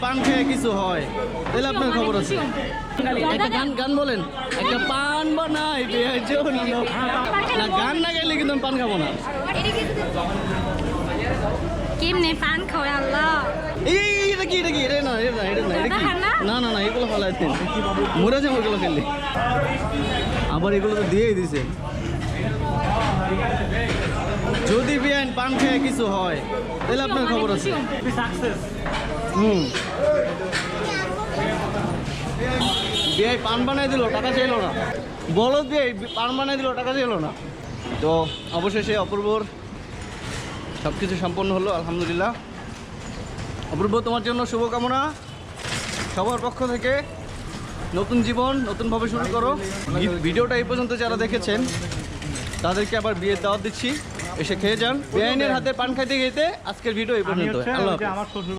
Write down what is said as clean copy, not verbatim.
পান খেয়ে কিছু হয় তাহলে আপনার খবর আছে। একটা গান বলেন, একটা পান বানাই বিয়ের জন্য। না গান না গাইলে কিন্তু আমি পান খাবো না। কেমনে পান খাওয়া আল্লাহ? এটা কি এটা না না না এগুলো ভালো আছে, মরে যাবো এগুলো খেললে। আবার এগুলো তো দিয়েই দিছে। যদি বিয়ান পান খেয়ে কিছু হয় তাহলে আপনার খবর আছে। বিয়াই পান বানাই দিল, টাকা চাইলো না। বলদ বিয়াই পান বানাই দিল, টাকা চাইলো না। তো অবশেষে অপূর্বর সব কিছু সম্পন্ন হলো, আলহামদুলিল্লাহ। অপূর্ব, তোমার জন্য শুভকামনা সবার পক্ষ থেকে। নতুন জীবন নতুনভাবে শুরু করো। ভিডিওটা এই পর্যন্ত যারা দেখেছেন তাদেরকে আবার বিয়ের দাওয়াত দিচ্ছি, এসে খেয়ে যান। বেআইনের হাতে পান খাইতে খেতে আজকের ভিডিও এই পর্যন্ত। আল্লাহ হাফেজ।